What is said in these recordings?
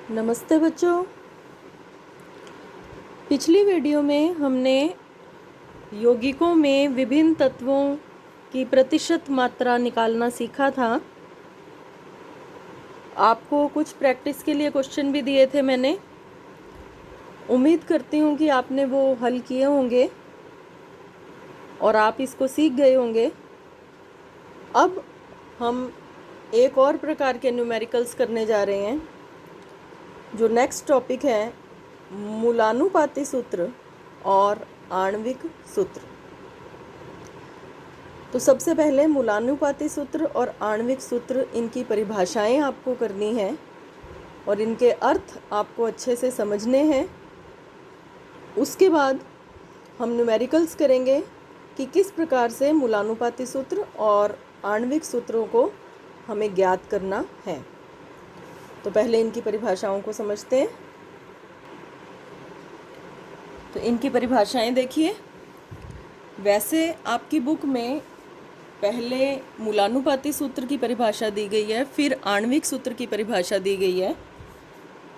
नमस्ते बच्चों। पिछली वीडियो में हमने यौगिकों में विभिन्न तत्वों की प्रतिशत मात्रा निकालना सीखा था। आपको कुछ प्रैक्टिस के लिए क्वेश्चन भी दिए थे मैंने। उम्मीद करती हूँ कि आपने वो हल किए होंगे और आप इसको सीख गए होंगे। अब हम एक और प्रकार के न्यूमेरिकल्स करने जा रहे हैं। जो नेक्स्ट टॉपिक है मूलानुपाती सूत्र और आणविक सूत्र। तो सबसे पहले मूलानुपाती सूत्र और आणविक सूत्र, इनकी परिभाषाएं आपको करनी है और इनके अर्थ आपको अच्छे से समझने हैं। उसके बाद हम न्यूमेरिकल्स करेंगे कि किस प्रकार से मूलानुपाती सूत्र और आणविक सूत्रों को हमें ज्ञात करना है। तो पहले इनकी परिभाषाओं को समझते हैं। तो इनकी परिभाषाएं देखिए। वैसे आपकी बुक में पहले मूलानुपाती सूत्र की परिभाषा दी गई है, फिर आणविक सूत्र की परिभाषा दी गई है,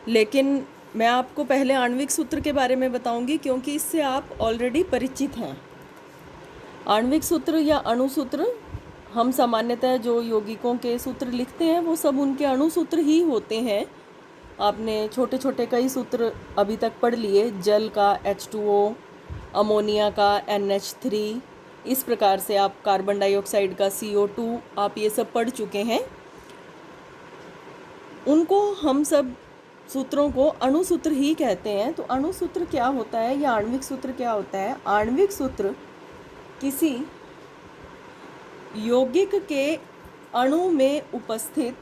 लेकिन मैं आपको पहले आणविक सूत्र के बारे में बताऊंगी क्योंकि इससे आप ऑलरेडी परिचित हैं। आणविक सूत्र या अणु सूत्र, हम सामान्यतः जो यौगिकों के सूत्र लिखते हैं वो सब उनके अणु सूत्र ही होते हैं। आपने छोटे छोटे कई सूत्र अभी तक पढ़ लिए, जल का H2O, अमोनिया का NH3, इस प्रकार से आप कार्बन डाइऑक्साइड का CO2, आप ये सब पढ़ चुके हैं। उनको हम सब सूत्रों को अणु सूत्र ही कहते हैं। तो अणु सूत्र क्या होता है या आणविक सूत्र क्या होता है? आणविक सूत्र किसी यौगिक के अणु में उपस्थित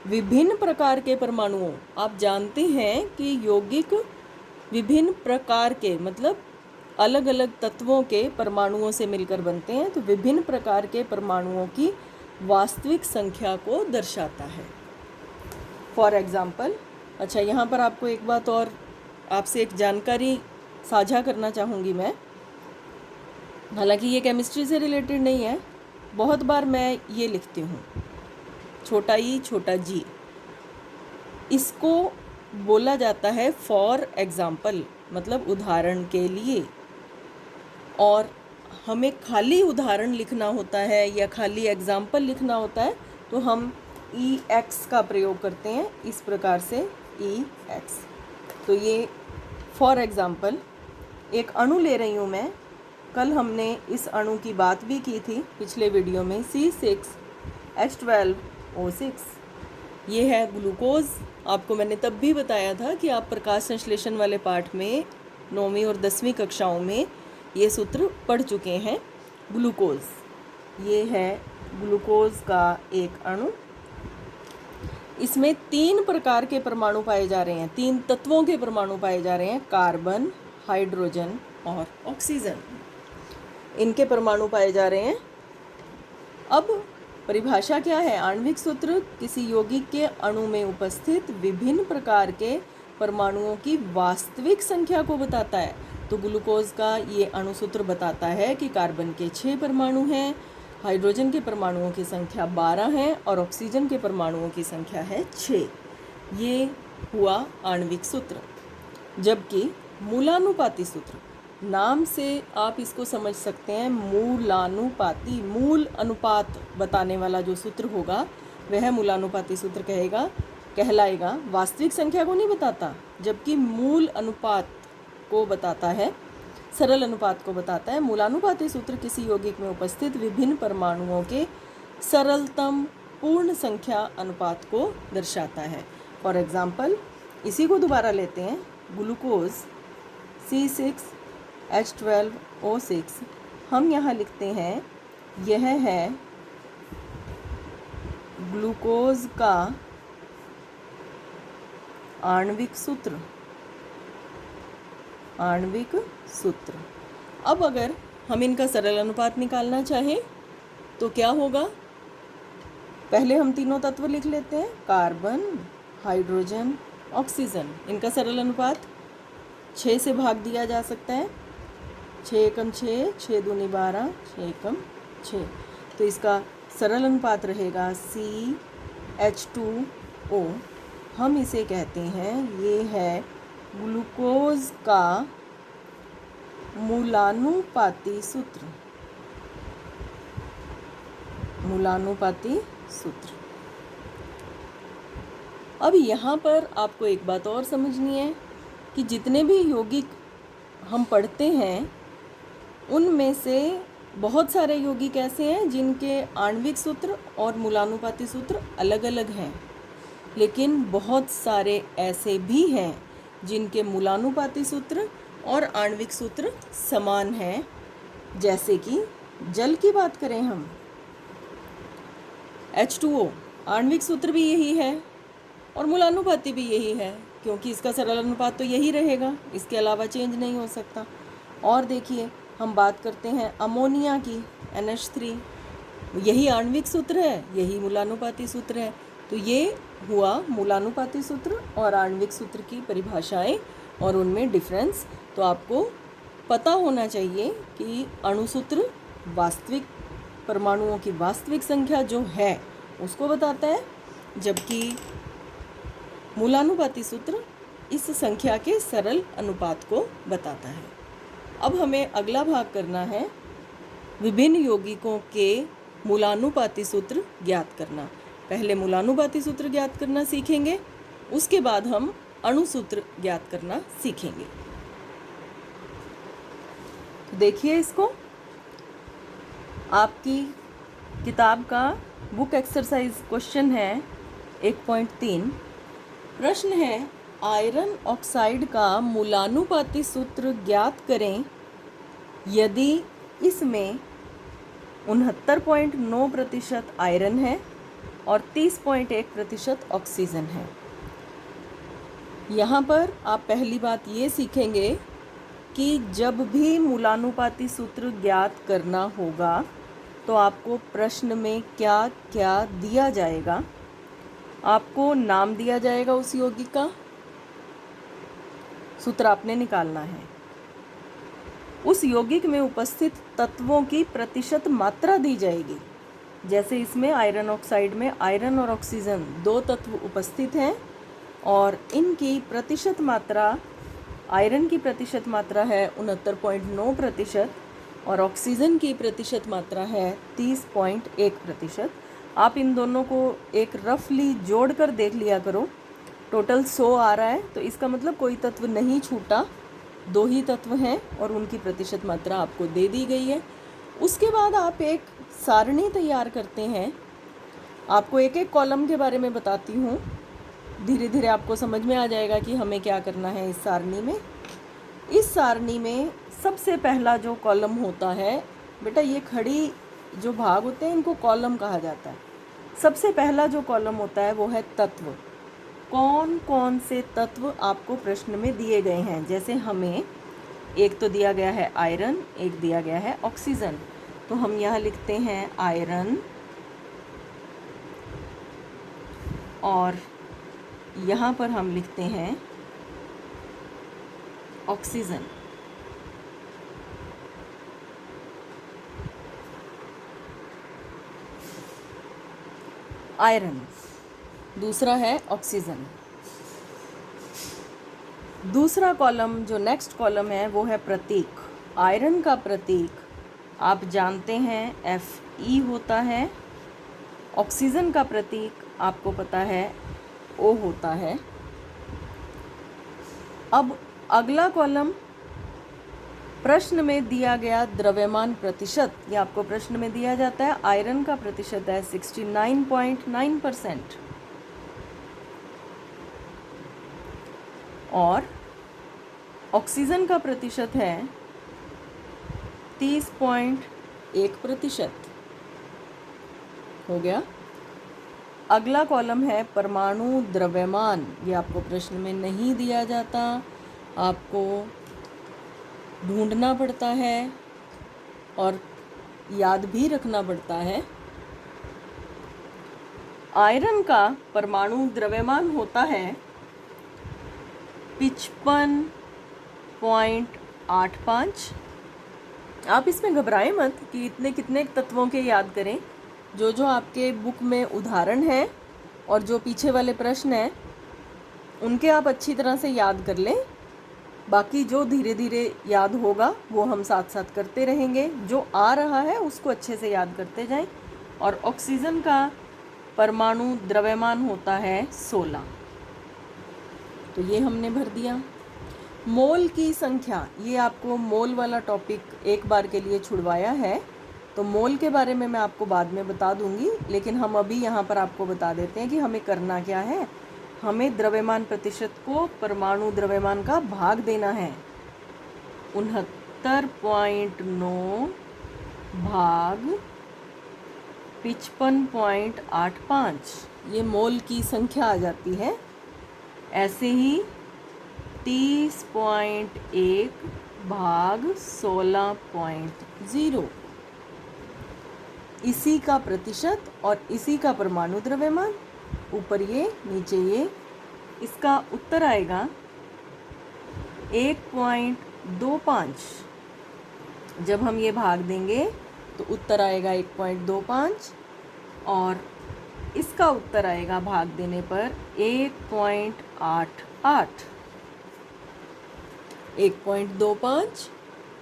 विभिन्न प्रकार के परमाणुओं, आप जानते हैं कि यौगिक विभिन्न प्रकार के मतलब अलग अलग तत्वों के परमाणुओं से मिलकर बनते हैं। तो विभिन्न प्रकार के परमाणुओं की वास्तविक संख्या को दर्शाता है। फॉर एग्जाम्पल, अच्छा यहाँ पर आपको एक बात और, आपसे एक जानकारी साझा करना चाहूँगी मैं। हालांकि ये केमिस्ट्री से रिलेटेड नहीं है, बहुत बार मैं ये लिखती हूँ छोटा ई छोटा जी, इसको बोला जाता है फॉर एग्जाम्पल, मतलब उदाहरण के लिए। और हमें खाली उदाहरण लिखना होता है या खाली एग्जाम्पल लिखना होता है तो हम EX का प्रयोग करते हैं, इस प्रकार से EX। तो ये फॉर एग्जाम्पल एक अणु ले रही हूँ मैं। कल हमने इस अणु की बात भी की थी पिछले वीडियो में, C6H12O6। ये है ग्लूकोज। आपको मैंने तब भी बताया था कि आप प्रकाश संश्लेषण वाले पाठ में 9वीं और 10वीं कक्षाओं में ये सूत्र पढ़ चुके हैं। ग्लूकोज, ये है ग्लूकोज का एक अणु। इसमें 3 प्रकार के परमाणु पाए जा रहे हैं, 3 तत्वों के परमाणु पाए जा रहे हैं, कार्बन, हाइड्रोजन और ऑक्सीजन, इनके परमाणु पाए जा रहे हैं। अब परिभाषा क्या है? आणविक सूत्र किसी यौगिक के अणु में उपस्थित विभिन्न प्रकार के परमाणुओं की वास्तविक संख्या को बताता है। तो ग्लूकोज का ये अणु सूत्र बताता है कि कार्बन के 6 परमाणु हैं, हाइड्रोजन के परमाणुओं की संख्या 12 है और ऑक्सीजन के परमाणुओं की संख्या है 6। ये हुआ आणविक सूत्र। जबकि मूलानुपाती सूत्र, नाम से आप इसको समझ सकते हैं, मूलानुपाती, मूल अनुपात बताने वाला जो सूत्र होगा वह मूलानुपाती सूत्र कहलाएगा। वास्तविक संख्या को नहीं बताता, जबकि मूल अनुपात को बताता है, सरल अनुपात को बताता है। मूलानुपाती सूत्र किसी यौगिक में उपस्थित विभिन्न परमाणुओं के सरलतम पूर्ण संख्या अनुपात को दर्शाता है। फॉर एग्जाम्पल, इसी को दोबारा लेते हैं। ग्लूकोज C6H12O6, हम यहाँ लिखते हैं यह है ग्लूकोज का आणविक सूत्र। आणविक सूत्र। अब अगर हम इनका सरल अनुपात निकालना चाहें तो क्या होगा? पहले हम तीनों तत्व लिख लेते हैं, कार्बन, हाइड्रोजन, ऑक्सीजन। इनका सरल अनुपात 6 से भाग दिया जा सकता है। 6 एकम 6, 6 दूनी 12, 6 एकम 6। तो इसका सरल अनुपात रहेगा CH2O हम इसे कहते हैं, ये है ग्लूकोज का मूलानुपाती सूत्र। मूलानुपाती सूत्र। अब यहाँ पर आपको एक बात और समझनी है कि जितने भी यौगिक हम पढ़ते हैं उनमें से बहुत सारे यौगिक ऐसे हैं जिनके आणविक सूत्र और मूलानुपाती सूत्र अलग अलग हैं, लेकिन बहुत सारे ऐसे भी हैं जिनके मूलानुपाती सूत्र और आणविक सूत्र समान हैं। जैसे कि जल की बात करें हम, H2O, आणविक सूत्र भी यही है और मूलानुपाती भी यही है, क्योंकि इसका सरल अनुपात तो यही रहेगा, इसके अलावा चेंज नहीं हो सकता। और देखिए, हम बात करते हैं अमोनिया की, NH3, यही आणविक सूत्र है, यही मूलानुपाती सूत्र है। तो ये हुआ मूलानुपाती सूत्र और आणविक सूत्र की परिभाषाएं और उनमें डिफरेंस। तो आपको पता होना चाहिए कि अणुसूत्र वास्तविक परमाणुओं की वास्तविक संख्या जो है उसको बताता है, जबकि मूलानुपाती सूत्र इस संख्या के सरल अनुपात को बताता है। अब हमें अगला भाग करना है, विभिन्न यौगिकों के मूलानुपाती सूत्र ज्ञात करना। पहले मूलानुपाती सूत्र ज्ञात करना सीखेंगे, उसके बाद हम अणुसूत्र ज्ञात करना सीखेंगे। देखिए, इसको आपकी किताब का बुक एक्सरसाइज क्वेश्चन है 1.3। प्रश्न है, आयरन ऑक्साइड का मूलानुपाती सूत्र ज्ञात करें यदि इसमें 69.9% आयरन है और 30.1% ऑक्सीजन है। यहाँ पर आप पहली बात ये सीखेंगे कि जब भी मूलानुपाती सूत्र ज्ञात करना होगा तो आपको प्रश्न में क्या क्या दिया जाएगा। आपको नाम दिया जाएगा उस यौगिक का, सूत्र आपने निकालना है। उस यौगिक में उपस्थित तत्वों की प्रतिशत मात्रा दी जाएगी। जैसे इसमें आयरन ऑक्साइड में आयरन और ऑक्सीजन 2 तत्व उपस्थित हैं और इनकी प्रतिशत मात्रा, आयरन की प्रतिशत मात्रा है 69.9% और ऑक्सीजन की प्रतिशत मात्रा है 30.1%। आप इन दोनों को एक रफली जोड़कर देख लिया करो। टोटल 100 आ रहा है, तो इसका मतलब कोई तत्व नहीं छूटा, 2 ही तत्व हैं और उनकी प्रतिशत मात्रा आपको दे दी गई है। उसके बाद आप एक सारणी तैयार करते हैं। आपको एक एक कॉलम के बारे में बताती हूँ, धीरे धीरे आपको समझ में आ जाएगा कि हमें क्या करना है इस सारणी में। इस सारणी में सबसे पहला जो कॉलम होता है, बेटा ये खड़ी जो भाग होते हैं इनको कॉलम कहा जाता है। सबसे पहला जो कॉलम होता है वो है तत्व। कौन कौन से तत्व आपको प्रश्न में दिए गए हैं। जैसे हमें एक तो दिया गया है आयरन, एक दिया गया है ऑक्सीजन, तो हम यहाँ लिखते हैं आयरन और यहाँ पर हम लिखते हैं ऑक्सीजन। आयरन, दूसरा है ऑक्सीजन। दूसरा कॉलम जो नेक्स्ट कॉलम है वो है प्रतीक। आयरन का प्रतीक आप जानते हैं Fe होता है। ऑक्सीजन का प्रतीक आपको पता है O होता है। अब अगला कॉलम, प्रश्न में दिया गया द्रव्यमान प्रतिशत, ये आपको प्रश्न में दिया जाता है। आयरन का प्रतिशत है 69.9% और ऑक्सीजन का प्रतिशत है 30.1%। हो गया। अगला कॉलम है परमाणु द्रव्यमान। ये आपको प्रश्न में नहीं दिया जाता, आपको ढूंढना पड़ता है और याद भी रखना पड़ता है। आयरन का परमाणु द्रव्यमान होता है 55.85। आप इसमें घबराएं मत कि इतने कितने तत्वों के याद करें। जो जो आपके बुक में उदाहरण है और जो पीछे वाले प्रश्न हैं उनके आप अच्छी तरह से याद कर लें। बाकी जो धीरे धीरे याद होगा वो हम साथ साथ करते रहेंगे। जो आ रहा है उसको अच्छे से याद करते जाएं। और ऑक्सीजन का परमाणु द्रव्यमान होता है 16। तो ये हमने भर दिया। मोल की संख्या, ये आपको मोल वाला टॉपिक एक बार के लिए छुड़वाया है, तो मोल के बारे में मैं आपको बाद में बता दूंगी। लेकिन हम अभी यहाँ पर आपको बता देते हैं कि हमें करना क्या है। हमें द्रव्यमान प्रतिशत को परमाणु द्रव्यमान का भाग देना है। 69.9 भाग 55.85, ये मोल की संख्या आ जाती है। ऐसे ही 30.1 भाग 16.0, इसी का प्रतिशत और इसी का परमाणु द्रव्यमान। ऊपर ये नीचे ये, इसका उत्तर आएगा 1.25। जब हम ये भाग देंगे तो उत्तर आएगा 1.25 और इसका उत्तर आएगा भाग देने पर 1.88। 1.25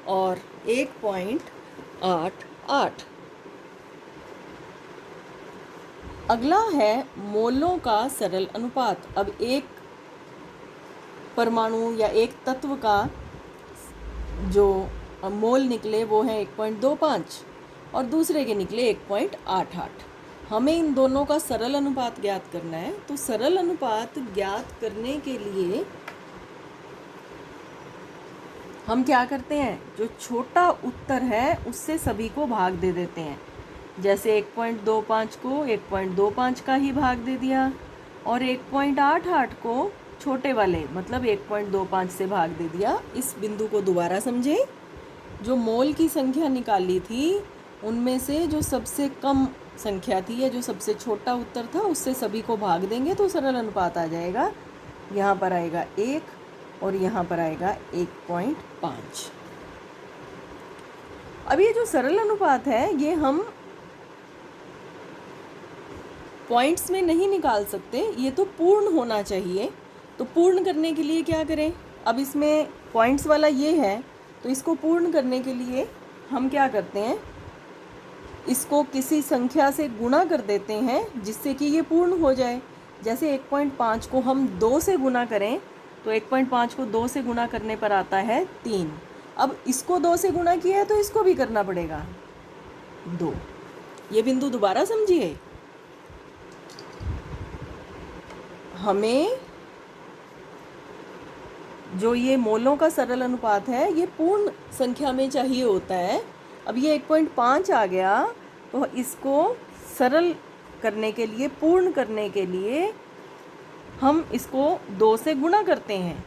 और 1.88। अगला है मोलों का सरल अनुपात। अब एक परमाणु या एक तत्व का जो मोल निकले वो है 1.25 और दूसरे के निकले 1.88। हमें इन दोनों का सरल अनुपात ज्ञात करना है। तो सरल अनुपात ज्ञात करने के लिए हम क्या करते हैं, जो छोटा उत्तर है उससे सभी को भाग दे देते हैं। जैसे 1.25 को 1.25 का ही भाग दे दिया और 1.88 को छोटे वाले मतलब 1.25 से भाग दे दिया। इस बिंदु को दोबारा समझें। जो मोल की संख्या निकाली थी उनमें से जो सबसे कम संख्या थी या जो सबसे छोटा उत्तर था उससे सभी को भाग देंगे तो सरल अनुपात आ जाएगा। यहाँ पर आएगा 1 और यहाँ पर आएगा 1.5। अब ये जो सरल अनुपात है ये हम पॉइंट्स में नहीं निकाल सकते, ये तो पूर्ण होना चाहिए। तो पूर्ण करने के लिए क्या करें, अब इसमें पॉइंट्स वाला ये है तो इसको पूर्ण करने के लिए हम क्या करते हैं, इसको किसी संख्या से गुणा कर देते हैं जिससे कि ये पूर्ण हो जाए। जैसे 1.5 को हम 2 से गुणा करें तो 1.5 को 2 से गुणा करने पर आता है 3। अब इसको 2 से गुणा किया है तो इसको भी करना पड़ेगा 2। ये बिंदु दोबारा समझिए। हमें जो ये मोलों का सरल अनुपात है ये पूर्ण संख्या में चाहिए होता है। अब ये 1.5 आ गया तो इसको सरल करने के लिए, पूर्ण करने के लिए हम इसको 2 से गुणा करते हैं।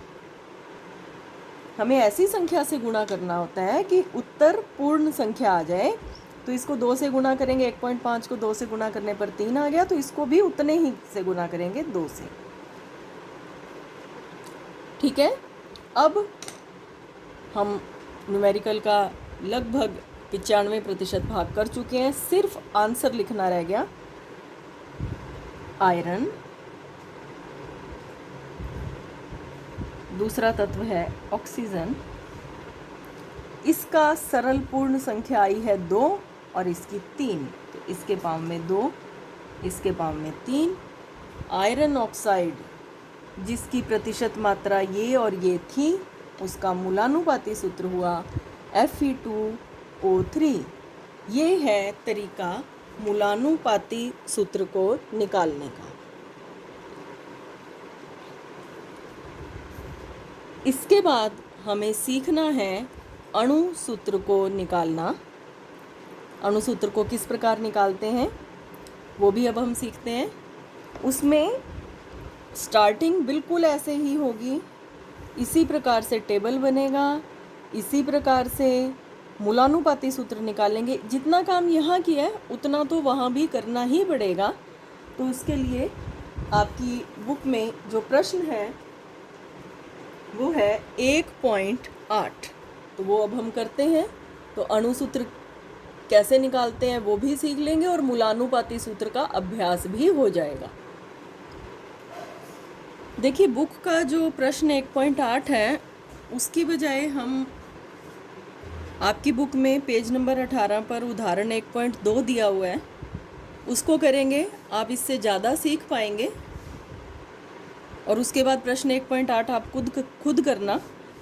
हमें ऐसी संख्या से गुणा करना होता है कि उत्तर पूर्ण संख्या आ जाए। तो इसको 2 से गुणा करेंगे, 1.5 को 2 से गुणा करने पर 3 आ गया, तो इसको भी उतने ही से गुणा करेंगे 2 से। ठीक है। अब हम न्यूमेरिकल का लगभग 95% भाग कर चुके हैं, सिर्फ आंसर लिखना रह गया। आयरन, दूसरा तत्व है ऑक्सीजन, इसका सरल पूर्ण संख्या आई है 2 और इसकी 3, तो इसके पाव में 2, इसके पाव में 3। आयरन ऑक्साइड जिसकी प्रतिशत मात्रा ये और ये थी, उसका मूलानुपाती सूत्र हुआ Fe2O3। ये है तरीका मूलानुपाती सूत्र को निकालने का। इसके बाद हमें सीखना है अणु सूत्र को निकालना। अणु सूत्र को किस प्रकार निकालते हैं वो भी अब हम सीखते हैं। उसमें स्टार्टिंग बिल्कुल ऐसे ही होगी, इसी प्रकार से टेबल बनेगा, इसी प्रकार से मूलानुपाती सूत्र निकालेंगे। जितना काम यहाँ किया है उतना तो वहाँ भी करना ही पड़ेगा। तो उसके लिए आपकी बुक में जो प्रश्न है वो है 1.8, तो वो अब हम करते हैं। तो अणु सूत्र कैसे निकालते हैं वो भी सीख लेंगे और मूलानुपाती सूत्र का अभ्यास भी हो जाएगा। देखिए, बुक का जो प्रश्न 1.8 है, उसकी बजाय हम आपकी बुक में पेज नंबर 18 पर उदाहरण 1.2 दिया हुआ है, उसको करेंगे। आप इससे ज़्यादा सीख पाएंगे। और उसके बाद प्रश्न 1.8 आप खुद करना,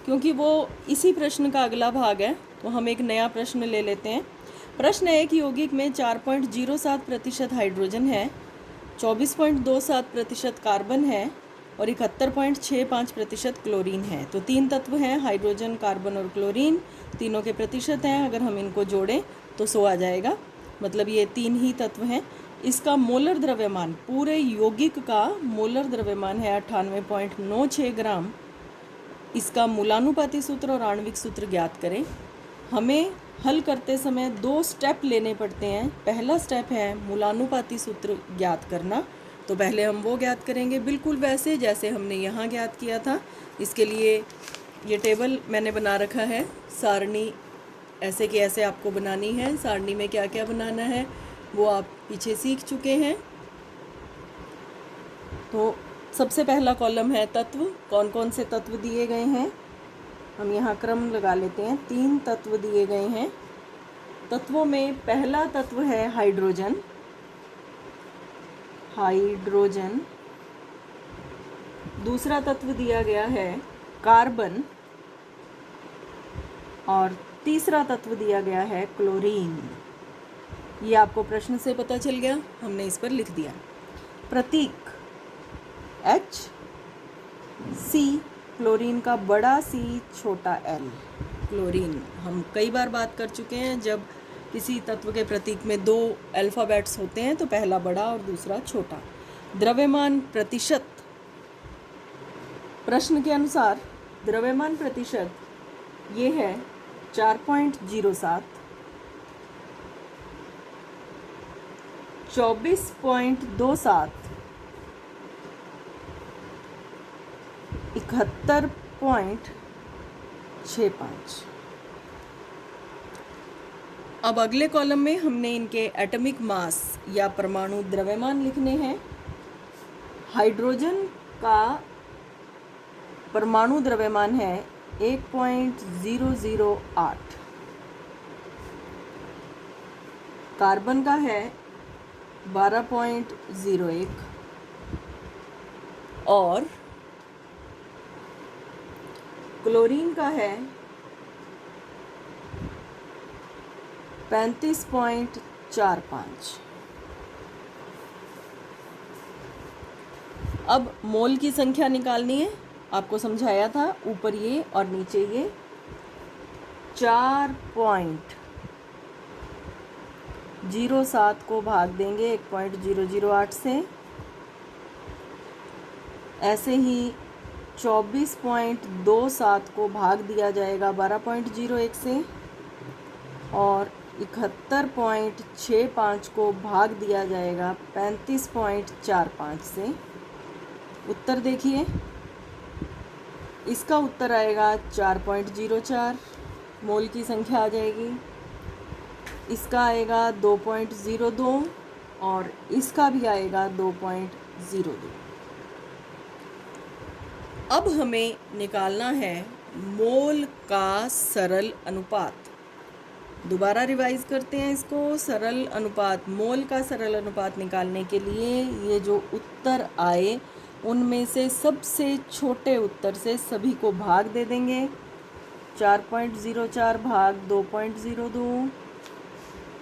क्योंकि वो इसी प्रश्न का अगला भाग है। तो हम एक नया प्रश्न ले लेते हैं। प्रश्न है कि यौगिक में 4.07% हाइड्रोजन है, 24.27% कार्बन है और 71.65% क्लोरीन है। तो 3 तत्व हैं, हाइड्रोजन, कार्बन और क्लोरीन। तीनों के प्रतिशत हैं, अगर हम इनको जोड़ें तो 100 आ जाएगा। मतलब ये 3 ही तत्व हैं। इसका मोलर द्रव्यमान, पूरे यौगिक का मोलर द्रव्यमान है 98.96 ग्राम। इसका मूलानुपाती सूत्र और आणविक सूत्र ज्ञात करें। हमें हल करते समय 2 स्टेप लेने पड़ते हैं। पहला स्टेप है मूलानुपाती सूत्र ज्ञात करना, तो पहले हम वो ज्ञात करेंगे बिल्कुल वैसे जैसे हमने यहाँ ज्ञात किया था। इसके लिए ये टेबल मैंने बना रखा है, सारणी ऐसे कि ऐसे आपको बनानी है। सारणी में क्या क्या बनाना है वो आप पीछे सीख चुके हैं। तो सबसे पहला कॉलम है तत्व, कौन कौन से तत्व दिए गए हैं। हम यहाँ क्रम लगा लेते हैं। 3 तत्व दिए गए हैं। तत्वों में पहला तत्व है हाइड्रोजन। हाइड्रोजन। दूसरा तत्व दिया गया है कार्बन और तीसरा तत्व दिया गया है क्लोरीन। ये आपको प्रश्न से पता चल गया, हमने इस पर लिख दिया। प्रतीक H, C, क्लोरीन का बड़ा C छोटा L। क्लोरीन हम कई बार बात कर चुके हैं, जब किसी तत्व के प्रतीक में 2 अल्फ़ाबेट्स होते हैं तो पहला बड़ा और दूसरा छोटा। द्रव्यमान प्रतिशत, प्रश्न के अनुसार द्रव्यमान प्रतिशत ये है 4.07, 24.27, 71.65। अब अगले कॉलम में हमने इनके एटॉमिक मास या परमाणु द्रव्यमान लिखने हैं। हाइड्रोजन का परमाणु द्रव्यमान है 1.008, कार्बन का है 12.01 और क्लोरीन का है 35.45। अब मोल की संख्या निकालनी है। आपको समझाया था, ऊपर ये और नीचे ये। 4.07 को भाग देंगे 1.008 से, ऐसे ही 24.27 को भाग दिया जाएगा 12.01 से और 71.65 को भाग दिया जाएगा 35.45 से। उत्तर देखिए, इसका उत्तर आएगा 4.04 मोल की संख्या आ जाएगी। इसका आएगा 2.02 और इसका भी आएगा 2.02। अब हमें निकालना है मोल का सरल अनुपात। दोबारा रिवाइज करते हैं इसको। सरल अनुपात, मोल का सरल अनुपात निकालने के लिए ये जो उत्तर आए उनमें से सबसे छोटे उत्तर से सभी को भाग दे देंगे। 4.04 भाग 2.02,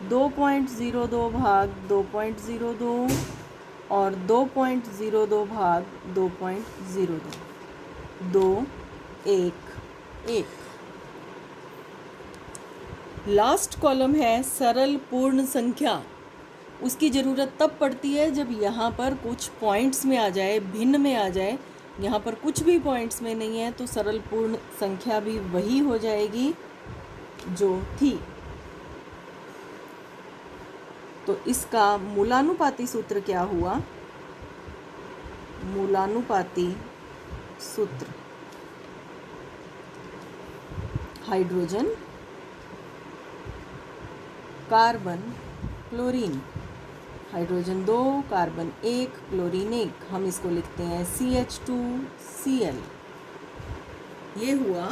2.02 भाग 2.02 और 2.02 भाग 2.02, 2, 1, 1। लास्ट कॉलम है सरल पूर्ण संख्या। उसकी ज़रूरत तब पड़ती है जब यहाँ पर कुछ पॉइंट्स में आ जाए, भिन्न में आ जाए। यहाँ पर कुछ भी पॉइंट्स में नहीं है तो सरल पूर्ण संख्या भी वही हो जाएगी जो थी। तो इसका मूलानुपाती सूत्र क्या हुआ? मूलानुपाती सूत्र hydrogen, carbon, chlorine. Hydrogen 2, carbon 1, chlorine 1। हम इसको लिखते हैं CH2Cl। ये हुआ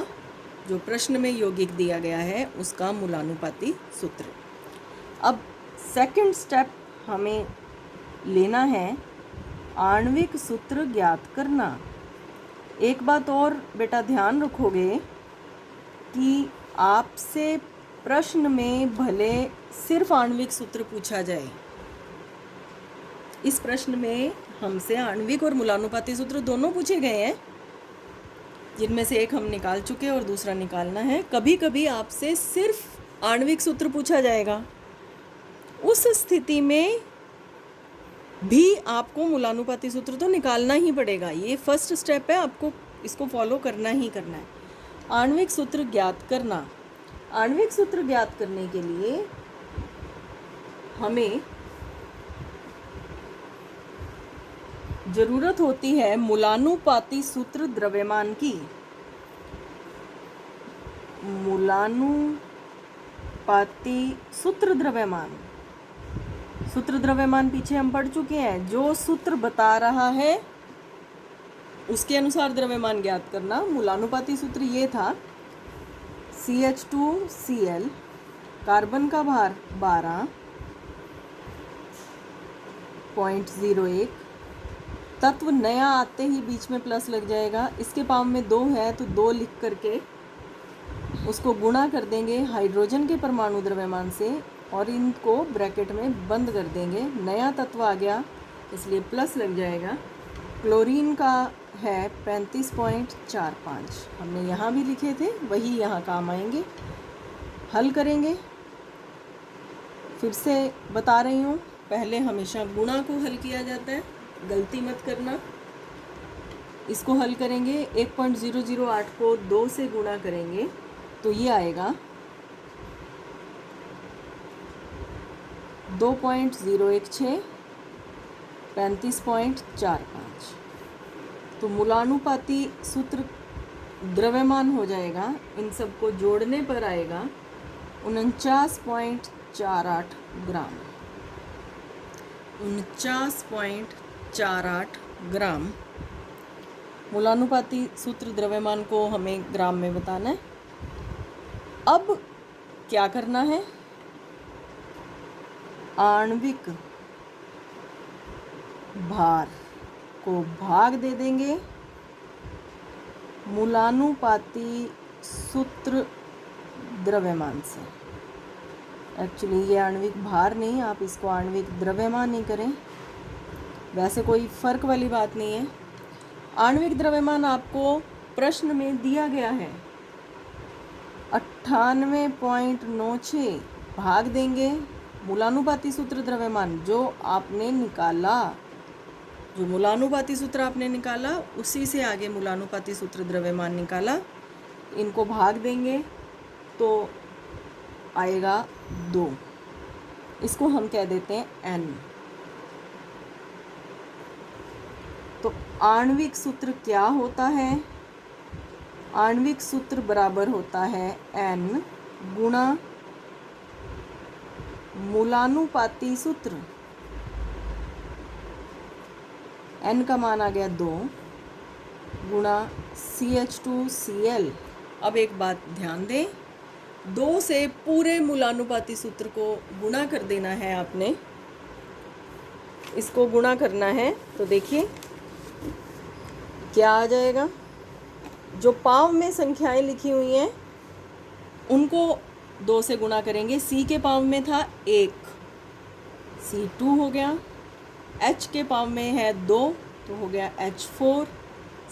जो प्रश्न में यौगिक दिया गया है उसका मूलानुपाती सूत्र। अब सेकंड स्टेप हमें लेना है आणविक सूत्र ज्ञात करना। एक बात और बेटा ध्यान रखोगे कि आपसे प्रश्न में भले सिर्फ आणविक सूत्र पूछा जाए, इस प्रश्न में हमसे आणविक और मूलानुपाती सूत्र दोनों पूछे गए हैं, जिनमें से एक हम निकाल चुके हैं और दूसरा निकालना है। कभी कभी आपसे सिर्फ आणविक सूत्र पूछा जाएगा, उस स्थिति में भी आपको मूलानुपाती सूत्र तो निकालना ही पड़ेगा। ये फर्स्ट स्टेप है, आपको इसको फॉलो करना ही करना है। आणविक सूत्र ज्ञात करना। आणविक सूत्र ज्ञात करने के लिए हमें जरूरत होती है मूलानुपाती सूत्र द्रव्यमान की। मूलानुपाती सूत्र द्रव्यमान, सूत्र द्रव्यमान पीछे हम पढ़ चुके हैं। जो सूत्र बता रहा है उसके अनुसार द्रव्यमान ज्ञात करना। मूलानुपाती सूत्र ये था CH2Cl, कार्बन का भार 12.01। तत्व नया आते ही बीच में प्लस लग जाएगा। इसके पाव में 2 है तो 2 लिख करके उसको गुणा कर देंगे हाइड्रोजन के परमाणु द्रव्यमान से और इनको ब्रैकेट में बंद कर देंगे। नया तत्व आ गया इसलिए प्लस लग जाएगा। क्लोरीन का है 35.45। हमने यहाँ भी लिखे थे, वही यहाँ काम आएंगे। हल करेंगे, फिर से बता रही हूँ, पहले हमेशा गुणा को हल किया जाता है, गलती मत करना। इसको हल करेंगे, 1.008 को 2 से गुणा करेंगे तो ये आएगा 2.016, 35.45। तो मूलानुपाती सूत्र द्रव्यमान हो जाएगा, इन सबको जोड़ने पर आएगा 49.48 ग्राम। 49.48 ग्राम मूलानुपाती सूत्र द्रव्यमान को हमें ग्राम में बताना है। अब क्या करना है, आणविक भार को भाग दे देंगे मूलानुपाती सूत्र द्रव्यमान से। एक्चुअली ये आणविक भार नहीं, आप इसको आणविक द्रव्यमान ही करें, वैसे कोई फ़र्क वाली बात नहीं है। आणविक द्रव्यमान आपको प्रश्न में दिया गया है 98.96। भाग देंगे मूलानुपाती सूत्र द्रव्यमान जो आपने निकाला, जो मूलानुपाती सूत्र आपने निकाला उसी से आगे मूलानुपाती सूत्र द्रव्यमान निकाला, इनको भाग देंगे तो आएगा 2। इसको हम कह देते हैं N। तो आणविक सूत्र क्या होता है, आणविक सूत्र बराबर होता है N गुणा मूलानुपाती सूत्र। N का मान आ गया 2 गुणा CH2Cl। अब एक बात ध्यान दें, 2 से पूरे मूलानुपाती सूत्र को गुणा कर देना है आपने। इसको गुणा करना है तो देखिए क्या आ जाएगा। जो पाव में संख्याएं लिखी हुई हैं उनको 2 से गुणा करेंगे। C के पाव में था 1, C2 हो गया। H के पाव में है 2 तो हो गया H4।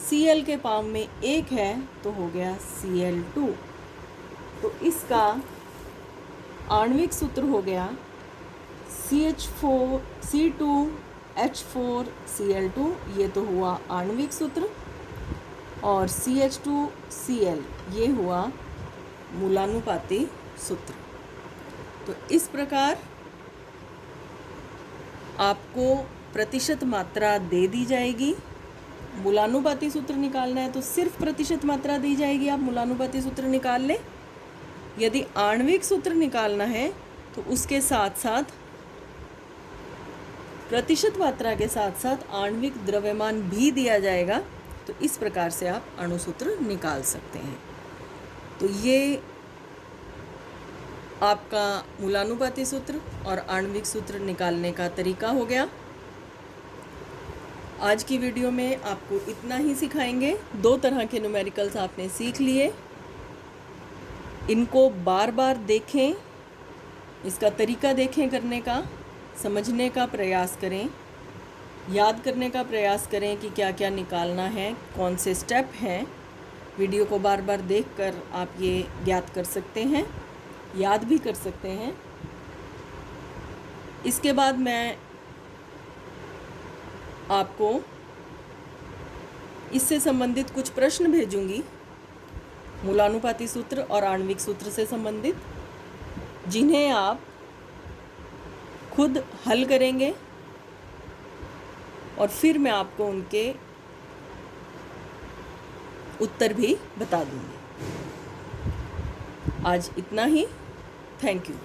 Cl के पाव में 1 है तो हो गया Cl2। तो इसका आणविक सूत्र हो गया C2H4Cl2। ये तो हुआ आणविक सूत्र, और CH2Cl ये हुआ मूलानुपाती सूत्र। तो इस प्रकार आपको प्रतिशत मात्रा दे दी जाएगी। मूलानुपाती सूत्र निकालना है तो सिर्फ प्रतिशत मात्रा दी जाएगी, आप मूलानुपाती सूत्र निकाल लें। यदि आणविक सूत्र निकालना है तो उसके साथ साथ प्रतिशत मात्रा के साथ साथ आणविक द्रव्यमान भी दिया जाएगा, तो इस प्रकार से आप अणुसूत्र निकाल सकते हैं। तो ये आपका मूलानुपाती सूत्र और आणविक सूत्र निकालने का तरीका हो गया। आज की वीडियो में आपको इतना ही सिखाएंगे। 2 तरह के न्यूमेरिकल्स आपने सीख लिए, इनको बार बार देखें, इसका तरीका देखें करने का, समझने का प्रयास करें, याद करने का प्रयास करें कि क्या क्या निकालना है, कौन से स्टेप हैं। वीडियो को बार बार देखकर आप ये ज्ञात कर सकते हैं, याद भी कर सकते हैं। इसके बाद मैं आपको इससे संबंधित कुछ प्रश्न भेजूंगी, मूलानुपाती सूत्र और आणविक सूत्र से संबंधित, जिन्हें आप खुद हल करेंगे और फिर मैं आपको उनके उत्तर भी बता दूंगी। आज इतना ही। Thank you.